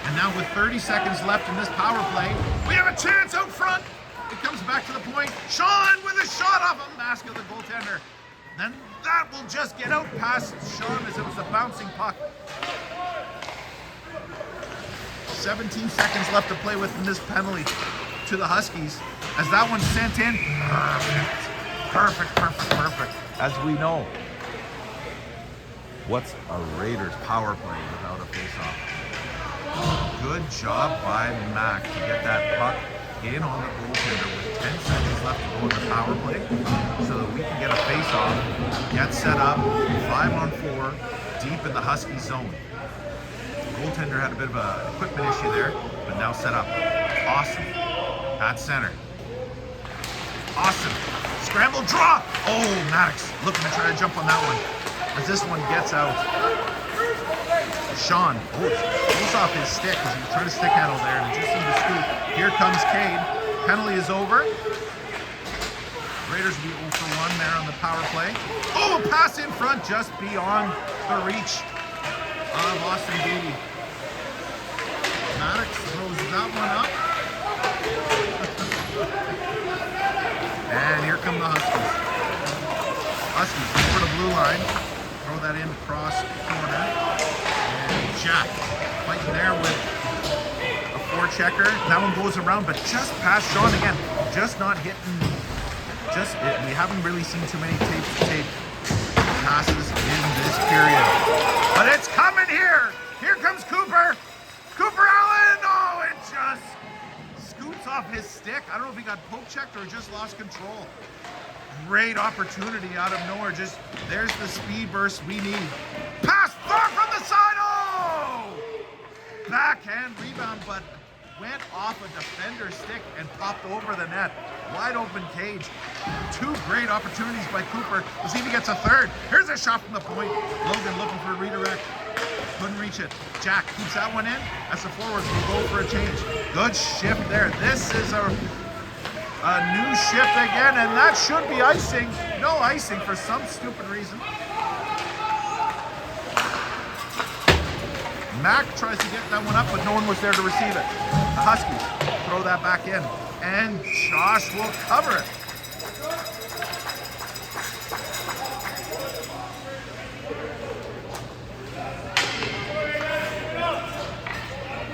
And now with 30 seconds left in this power play, we have a chance out front. It comes back to the point. Sean with a shot off a mask of the goaltender. Then that will just get out past Sean as it was a bouncing puck. 17 seconds left to play with in this penalty to the Huskies. As that one's sent in, perfect. As we know, what's a Raiders power play without a face-off? Good job by Mac to get that puck in on the goaltender with 10 seconds left to go in the power play so that we can get a face-off, get set up, 5-on-4, deep in the Husky zone. The goaltender had a bit of an equipment issue there, but now set up. Awesome. At center. Awesome. Scramble draw. Oh, Maddox looking to try to jump on that one. as this one gets out. Sean pulls off his stick as he tried to stick handle there, and it just seemed to scoop. Here comes Cade. Penalty is over. Raiders will be 0 for 1 there on the power play. Oh, a pass in front just beyond the reach of Austin Beatty. Maddox throws that one up. And here come the Huskies. Huskies over the blue line. Throw that in across corner. And Jack fighting there with a forechecker. That one goes around, but just past Sean again. Just not hitting. We haven't really seen too many tape passes in this period. But it's coming here. Here comes Cooper. Cooper Allen. Oh, it just scoots off his stick. I don't know if he got poke checked or just lost control. Great opportunity out of nowhere. Just there's the speed burst we need. Pass far from the side. Oh! Backhand rebound, but went off a defender's stick and popped over the net. Wide open cage. Two great opportunities by Cooper. Let's see if he gets a third. Here's a shot from the point. Logan looking for a redirect. Couldn't reach it. Jack keeps that one in. As the forwards will go for a change. Good shift there. This is a new shift again, and that should be icing. No icing for some stupid reason. Mac tries to get that one up, but no one was there to receive it. The Huskies throw that back in, and Josh will cover it.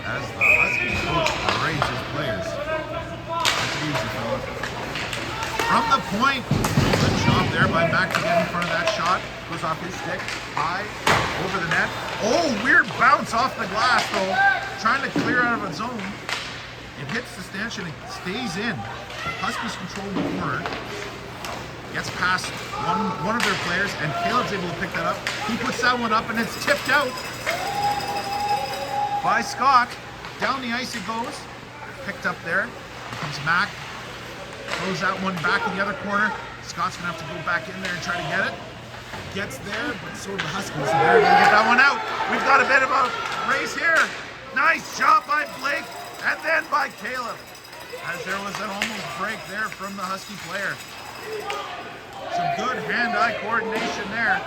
As the Huskies coach grades his players. That's easy, fella. From the point, good job there by Mac to get in front of that shot. Goes off his stick, high, over the net. Oh, weird bounce off the glass though. Trying to clear out of a zone. It hits the stanchion and stays in. Huskies control the corner. Gets past one of their players, and Caleb's able to pick that up. He puts that one up, and it's tipped out by Scott. Down the ice it goes. Picked up there. Here comes Mac. Throws that one back in the other corner. Scott's gonna have to go back in there and try to get it. Gets there, but so do the Huskies, and they're gonna get that one out. We've got a bit of a race here. Nice job by Blake, and then by Caleb. As there was an almost break there from the Husky player. Some good hand-eye coordination there,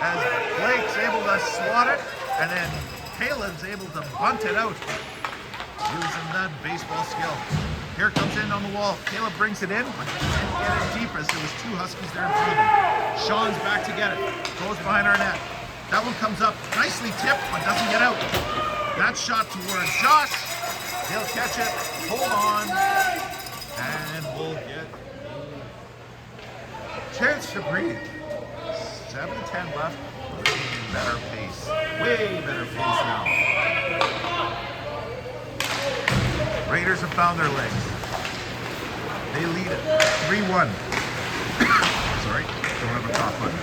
as Blake's able to swat it, and then Caleb's able to bunt it out, using that baseball skill. Here comes in on the wall. Caleb brings it in, but he didn't get it deep as there was two Huskies there in front of him. Sean's back to get it. Goes behind our net. That one comes up. Nicely tipped, but doesn't get out. That shot towards Josh. He'll catch it. Hold on. And we'll get a chance to breathe. 7:10 left. Better pace. Way better pace now. Raiders have found their legs. They lead it 3-1. Sorry, don't have a top button.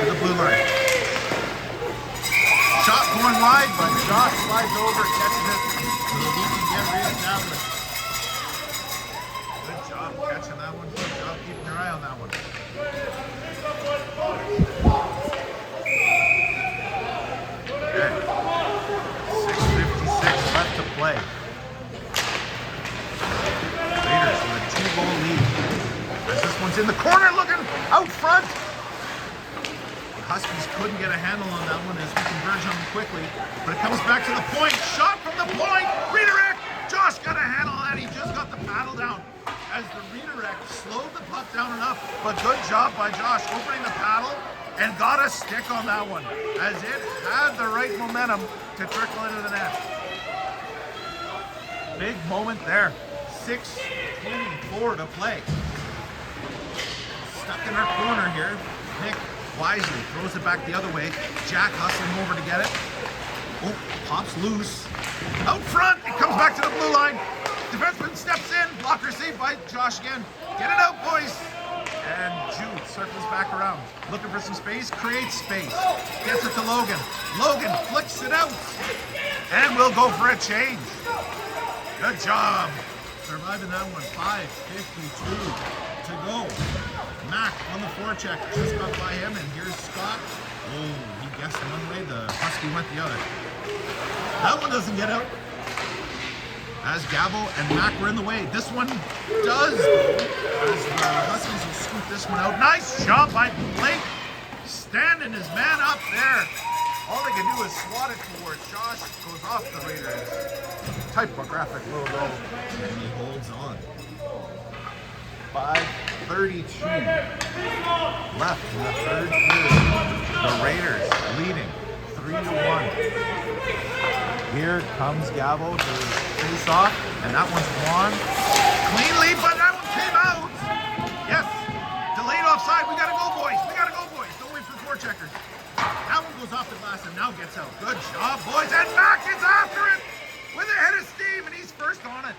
To the blue line. Shot going wide, but Josh slides over, catches it, so that we can get reestablished. Good job catching that one. Good job keeping your eye on that one. Okay. 6:56 left to play. Raiders with a 2-goal lead. As this one's in the corner, looking out front. The Huskies couldn't get a handle on that one as we converge on them quickly. But it comes back to the point. Shot from the point. Redirect. Josh got a handle on that. He just got the paddle down. As the redirect slowed the puck down enough. But good job by Josh opening the paddle and got a stick on that one. As it had the right momentum to trickle into the net. Big moment there. 6:24 to play. Stuck in our corner here. Nick wisely throws it back the other way. Jack hustling over to get it. Oh, pops loose. Out front, it comes back to the blue line. Defenseman steps in, blocker saved by Josh again. Get it out, boys. And Jude circles back around. Looking for some space, creates space. Gets it to Logan. Logan flicks it out. And we'll go for a change. Good job. Surviving that one. 5:52 to go. Mac on the forecheck, just got by him, and here's Scott. Oh, he guessed one way, the Husky went the other. That one doesn't get out. As Gabo and Mac were in the way. This one does, as the Huskies will scoop this one out. Nice job by Blake, standing his man up there. All they can do is swat it towards Josh. Goes off the Raiders typographic logo, and he holds on. 5:32 left in the third period. The Raiders leading 3-1. Here comes Gabo to face off, and that one's won cleanly, but that one came out. Yes, delayed offside. We gotta go, boys. We gotta go, boys. Don't wait for forecheckers. That one goes off the glass and now gets out. Good job, boys. And Mac is after it with a head of steam, and he's first on it.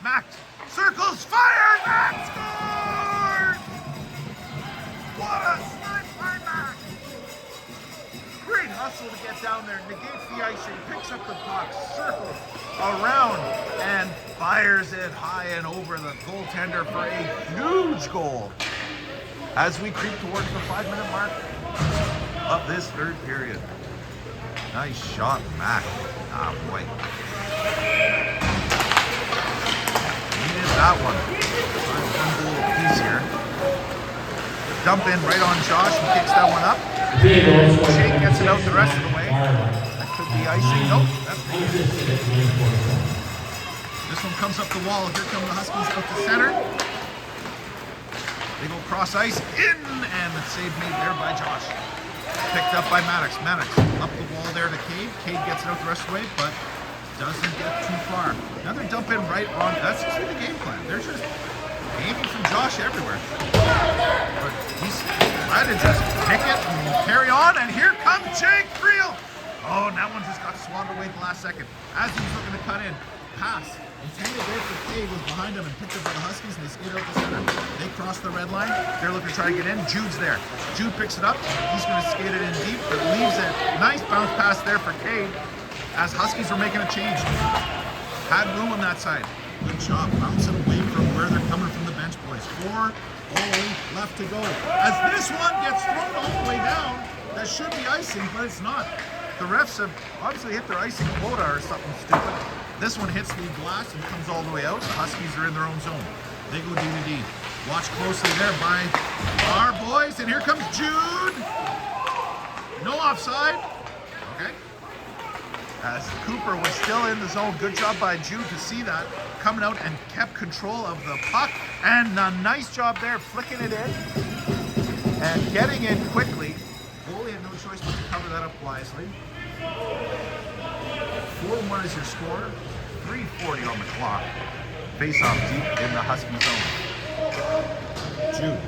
Mac circles, fire, Mac scores! What a snipe by Mac! Great hustle to get down there, negates the icing, picks up the puck, circles around, and fires it high and over the goaltender for a huge goal. As we creep towards the 5-minute mark of this third period. Nice shot, Mac. Ah, boy. Needed that one. One goal apiece here. Dump in right on Josh and kicks that one up. Shake gets it out the rest of the way. That could be icing. Nope, that's the end. This one comes up the wall. Here come the Huskies out to center. They go cross ice in, and the save made there by Josh. Picked up by Maddox. Maddox up the wall there to Cade. Cade gets it out the rest of the way, but doesn't get too far. Another dump in right on. That's just the game plan. They're just aiming from Josh everywhere. But he's trying to just pick it and carry on. And here comes Jake Creel. Oh, and that one just got swatted away at the last second. As he was looking to cut in, pass intended there for Cade was behind him and picked up by the Huskies, and they skate out the center. They cross the red line. They're looking to try to get in. Jude's there. Jude picks it up. He's going to skate it in deep, but leaves it. Nice bounce pass there for Cade as Huskies were making a change. Had room on that side. Good job. Bouncing away from where they're coming from the bench, boys. 4:08 left to go. As this one gets thrown all the way down, that should be icing, but it's not. The refs have obviously hit their icing quota or something stupid. This one hits the glass and comes all the way out. The Huskies are in their own zone. They go D to D. Watch closely there by our boys. And here comes Jude. No offside. Okay. As Cooper was still in the zone. Good job by Jude to see that. Coming out and kept control of the puck. And a nice job there, flicking it in. And getting in quickly. Goalie had no choice but to cover that up wisely. 4-1 is your score. 3:40 on the clock. Face off deep in the Husky zone. Jude.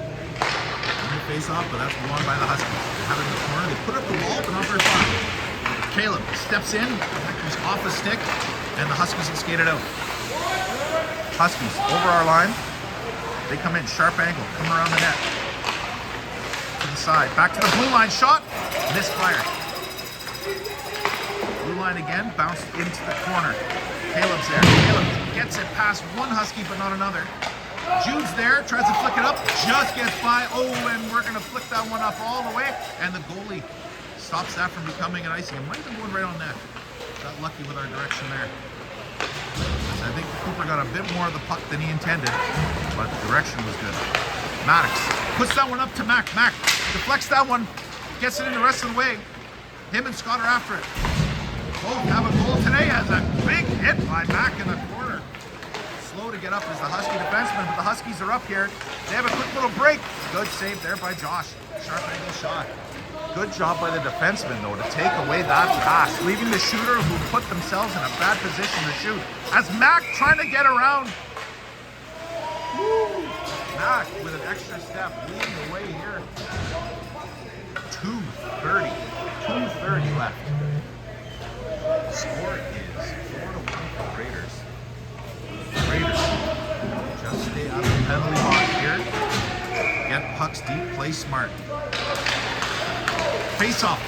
Face off, but that's won by the Huskies. They have it in the corner. They put up the wall, but not very far. Caleb steps in. He's off the stick, and the Huskies will skate it out. Huskies over our line. They come in sharp angle, come around the net. To the side. Back to the blue line shot. Misfire. Blue line again, bounced into the corner. Caleb's there. Caleb gets it past one Husky, but not another. Jude's there, tries to flick it up, just gets by. Oh, and we're going to flick that one up all the way. And the goalie stops that from becoming an icing. It might have been going right on net. Got lucky with our direction there. I think Cooper got a bit more of the puck than he intended, but the direction was good. Maddox puts that one up to Mac. Mac deflects that one, gets it in the rest of the way. Him and Scott are after it. Both have a goal today. Has a big hit by Mac in the corner. Slow to get up as the Husky defenseman, but the Huskies are up here. They have a quick little break. Good save there by Josh. Sharp angle shot. Good job by the defenseman, though, to take away that pass, leaving the shooter who put themselves in a bad position to shoot. As Mac trying to get around. Woo! Mac with an extra step, leading the way here. 2:30 left. Score is 4-1 for Raiders. Raiders just stay out of the penalty box here. Get pucks deep, play smart. Face off.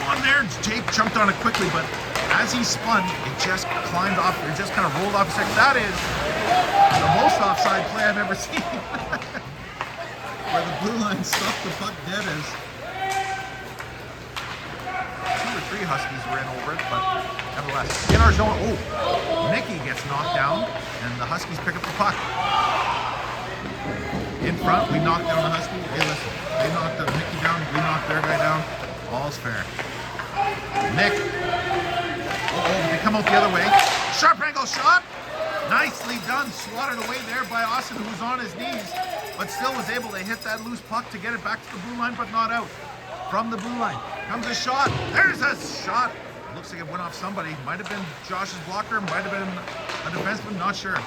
One there. Jake jumped on it quickly, but as he spun, it just climbed off. It just kind of rolled off his stick. That is the most offside play I've ever seen. Where the blue line stuffed the puck dead as 2 or 3 Huskies were in over it, but nevertheless. In our zone, Mickey gets knocked down, and the Huskies pick up the puck. In front, we knocked down the Huskies. Hey, listen, they knocked Mickey down, we knocked their guy down. All's fair. Nick. They come out the other way. Sharp angle shot. Nicely done. Swatted away there by Austin, who was on his knees, but still was able to hit that loose puck to get it back to the blue line, but not out. From the blue line comes a shot. There's a shot. Looks like it went off somebody. Might have been Josh's blocker. Might have been a defenseman. Not sure.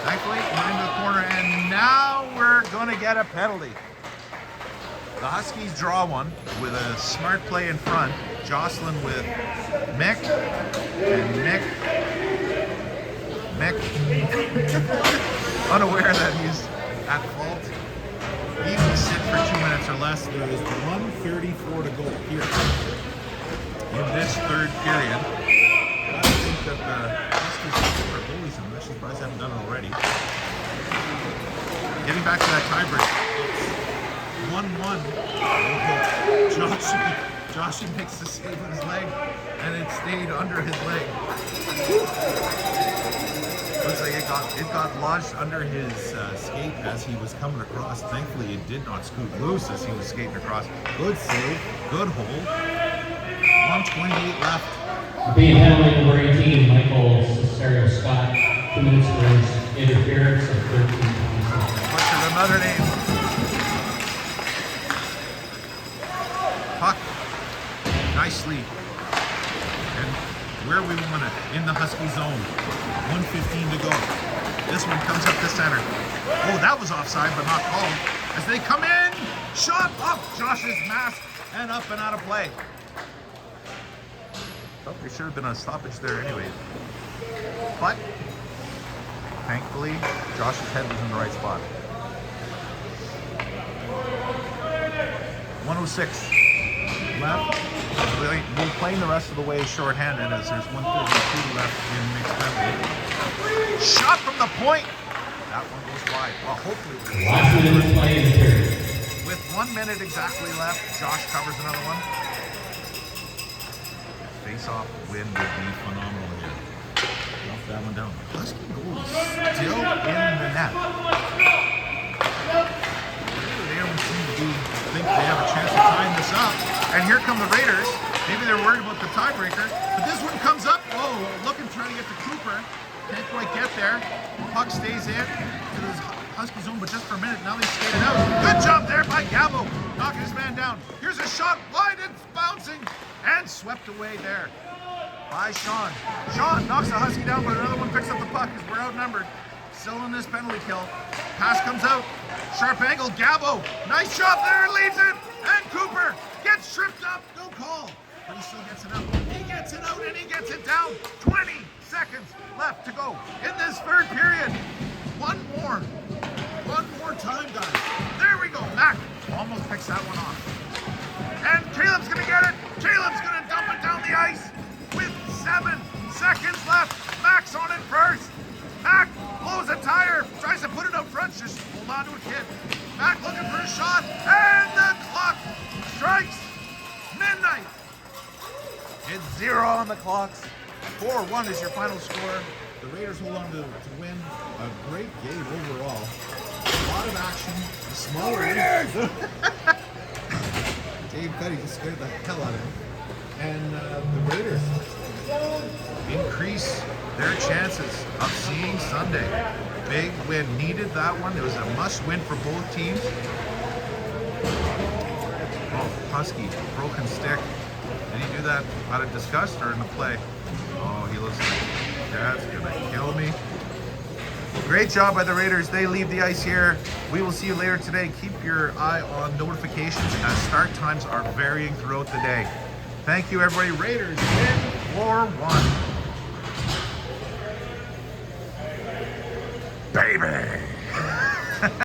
Thankfully, it went into the corner, and now we're going to get a penalty. The Huskies draw one with a smart play in front. Jocelyn with Mick, and Mick, unaware that he's at fault. He will sit for 2 minutes or less. There is 1:34 to go here in this third period. I think that the Huskies are goalies, I'm actually surprised they haven't done it already. Getting back to that tiebreak, it's 1-1. Josh makes the save with his leg, and it stayed under his leg. Looks like it got lodged under his skate as he was coming across. Thankfully, it did not scoot loose as he was skating across. Good save, good hole. 1:28 left. Being penalty number 18, Michael Cesario Scott, 2 minutes for his interference of 13-27. Butchered another name. Puck. Nicely. And where we want it, in the Husky zone. 1:15 to go. This one comes up the center. Oh, that was offside, but not called. As they come in, shot off Josh's mask and up and out of play. Thought there should have been a stoppage there anyway. But thankfully, Josh's head was in the right spot. 1:06 left. We're playing the rest of the way shorthanded as there's 1:32 left in mixed penalty. Shot from the point. That one goes wide. Well, hopefully. Last minute of play in the period. With 1 minute exactly left, Josh covers another one. Face-off win would be phenomenal here. Knock that one down. Husky goal is still in the net. They don't seem to think they have a chance of tying this up. And here come the Raiders. Maybe they're worried about the tiebreaker. But this one comes up. Whoa, looking, trying to get to Cooper. Can't quite get there. Puck stays in to the Husky zone, but just for a minute. Now they skate it out. Good job there by Gabo. Knocking his man down. Here's a shot. Wide and bouncing. And swept away there by Sean. Sean knocks the Husky down, but another one picks up the puck because we're outnumbered. Still in this penalty kill. Pass comes out. Sharp angle. Gabo. Nice job there. Leaves it. And Cooper gets tripped up. No call. But he still gets it out. He gets it out and he gets it down. 20 seconds left to go in this third period. One more time, guys. There we go. Mac almost picks that one off. And Caleb's going to get it. Caleb's going to dump it down the ice with 7 seconds left. Mac's on it first. Mac blows a tire. Tries to put it up front. Just hold on to a kid. Mac looking for a shot. And the clock strikes midnight. It's 0 on the clocks. 4-1 is your final score. The Raiders hold on to win. A great game overall. A lot of action. A small Raiders! Dave Petty just scared the hell out of him. And the Raiders increase their chances of seeing Sunday. Big win. Needed that one. It was a must-win for both teams. Oh, Husky, broken stick. Did he do that out of disgust or in the play? Oh, he looks like that's gonna kill me. Great job by the Raiders. They leave the ice here. We will see you later today. Keep your eye on notifications as start times are varying throughout the day. Thank you, everybody. Raiders win 4-1. Baby!